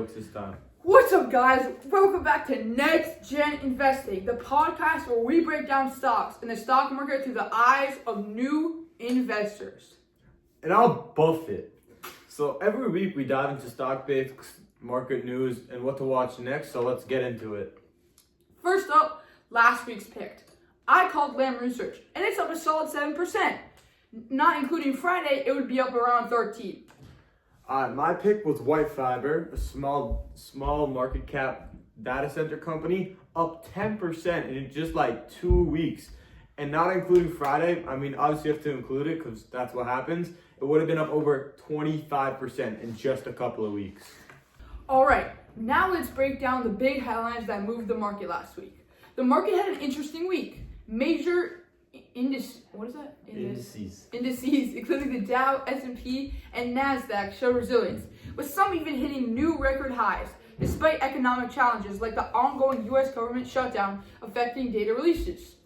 This time. What's up, guys? Welcome back to Next Gen Investing, the podcast where we break down stocks in the stock market through the eyes of new investors. And I'm Buffett. So every week we dive into stock picks, market news, and what to watch next. So let's get into it. First up, last week's pick. I called Lam Research, and it's up a solid 7%. Not including Friday, it would be up around 13%. My pick was White Fiber, a small market cap data center company, up 10% in just like 2 weeks. And not including Friday, I mean, obviously you have to include it because that's what happens. It would have been up over 25% in just a couple of weeks. All right, now let's break down the big headlines that moved the market last week. The market had an interesting week. Major indices, including the Dow, S&P, and NASDAQ, showed resilience, with some even hitting new record highs, despite economic challenges like the ongoing U.S. government shutdown affecting data releases.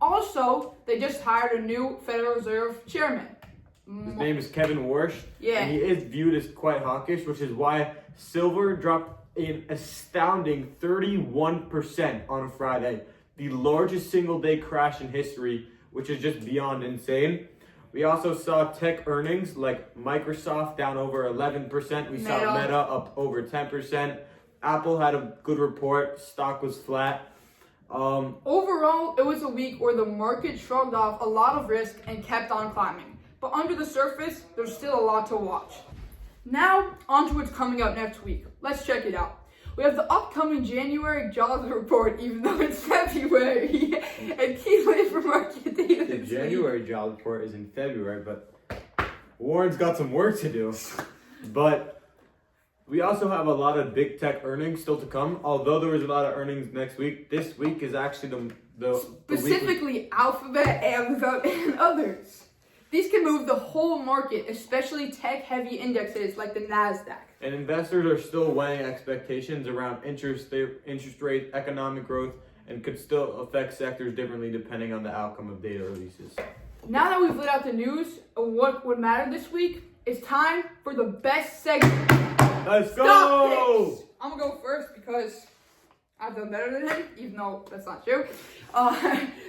Also, they just hired a new Federal Reserve chairman. His name is Kevin Warsh, Yeah. and he is viewed as quite hawkish, which is why silver dropped an astounding 31% on Friday, the largest single-day crash in history, which is just beyond insane. We also saw tech earnings like Microsoft down over 11%. We saw Meta up over 10%. Apple had a good report. Stock was flat. Overall, it was a week where the market shrugged off a lot of risk and kept on climbing. But under the surface, there's still a lot to watch. Now, on to what's coming up next week. Let's check it out. We have the upcoming January jobs report, even though it's February, and key labor market data. The January jobs report is in February, but Warren's got some work to do. But we also have a lot of big tech earnings still to come. Although there was a lot of earnings next week, this week is actually the specifically Alphabet, Amazon, and others. These can move the whole market, especially tech-heavy indexes like the NASDAQ. And investors are still weighing expectations around interest rate, economic growth, and could still affect sectors differently depending on the outcome of data releases. Now that we've laid out the news of what would matter this week, it's time for the best segment. Let's go! Stock picks. I'm gonna go first because I've done better than him, even though that's not true.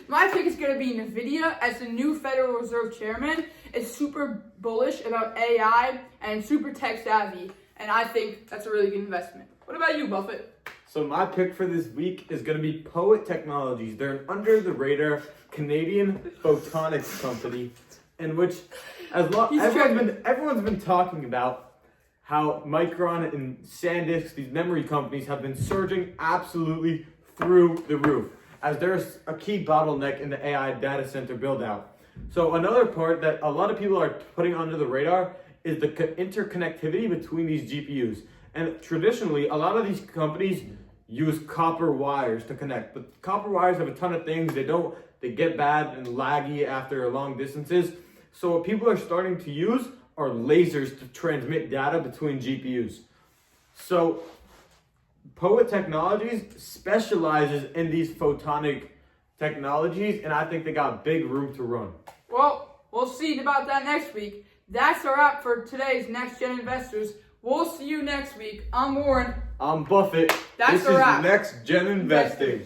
My pick is going to be NVIDIA as the new Federal Reserve chairman. Is super bullish about AI and super tech savvy, and I think that's a really good investment. What about you, Buffett? So my pick for this week is going to be Poet Technologies. They're an under-the-radar Canadian photonics company in which everyone's been talking about how Micron and SanDisk, these memory companies, have been surging absolutely through the roof, as there's a key bottleneck in the AI data center build out. So another part that a lot of people are putting under the radar is the interconnectivity between these GPUs. And traditionally, a lot of these companies use copper wires to connect, but copper wires have a ton of things. They get bad and laggy after long distances. So what people are starting to use are lasers to transmit data between GPUs. So Poet Technologies specializes in these photonic technologies, and I think they got big room to run. Well, we'll see about that next week. That's a wrap for today's Next Gen Investors. We'll see you next week. I'm Warren. I'm Buffett. That's a wrap. This is Next Gen Investing.